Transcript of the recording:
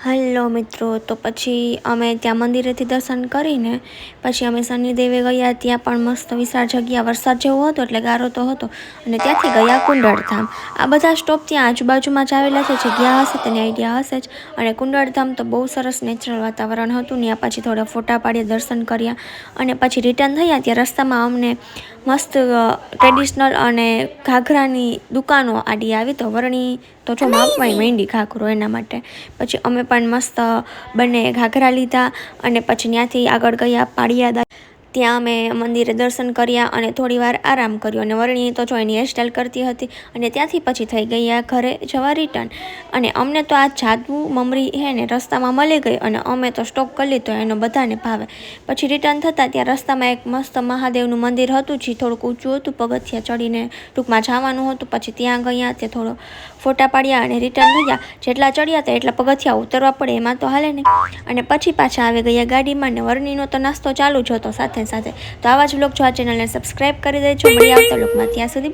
Hello મિત્રો, તો પછી અમે ત્યાં મંદિરેથી દર્શન કરીને પછી અમે શનિદેવે ગયા. ત્યાં પણ મસ્ત વિશાળ જગ્યા, વરસાદ જેવો હતો એટલે ગારો તો હતો, અને ત્યાંથી ગયા કુંડળધામ. આ બધા સ્ટોપ ત્યાં આજુબાજુમાં જ આવેલા છે. જે ગયા હશે તેને આઈડિયા હશે જ. અને કુંડળધામ તો બહુ સરસ નેચરલ વાતાવરણ હતું. ત્યાં પછી થોડા ફોટા પાડ્યા, દર્શન કર્યા અને પછી રિટર્ન થયા. ત્યાં રસ્તામાં અમને મસ્ત ટ્રેડિશનલ અને ઘાઘરાની દુકાનો આડી આવી. તો વરણી તો જો માપવાય માંડી ઘાઘરો, એના માટે પછી અમે પણ મસ્ત બંને ઘાઘરા લીધા અને પછી ત્યાંથી આગળ ગયા પાળિયાદા. ત્યાં અમે મંદિરે દર્શન કર્યા અને થોડી વાર આરામ કર્યો. અને વરણી તો જો એની હેરસ્ટાઈલ કરતી હતી. અને ત્યાંથી પછી થઈ ગયા ઘરે જવા રિટર્ન. અને અમને તો આ જાદુ મમરી હે ને રસ્તામાં મળી ગઈ અને અમે તો સ્ટોપ કરી લીધો. એનો બધાને ભાવે. પછી રિટર્ન થતાં ત્યાં રસ્તામાં એક મસ્ત મહાદેવનું મંદિર હતું, જે થોડુંક ઊંચું હતું, પગથિયા ચડીને ટૂંકમાં જવાનું હતું. પછી ત્યાં ગયા, ત્યાં થોડો ફોટા પાડ્યા અને રિટર્ન થયા. જેટલા ચડ્યા હતા એટલા પગથિયા ઉતરવા પડે, એમાં તો હાલે નહીં. અને પછી પાછા આવી ગયા ગાડીમાં. ને વરણીનો તો નાસ્તો ચાલુ જ હતો સાથે. તો આવા જ વ્લોગ જો આ ચેનલને સબસ્ક્રાઈબ કરી દેજો. મળી આવતા વ્લોગમાં, ત્યાં સુધી.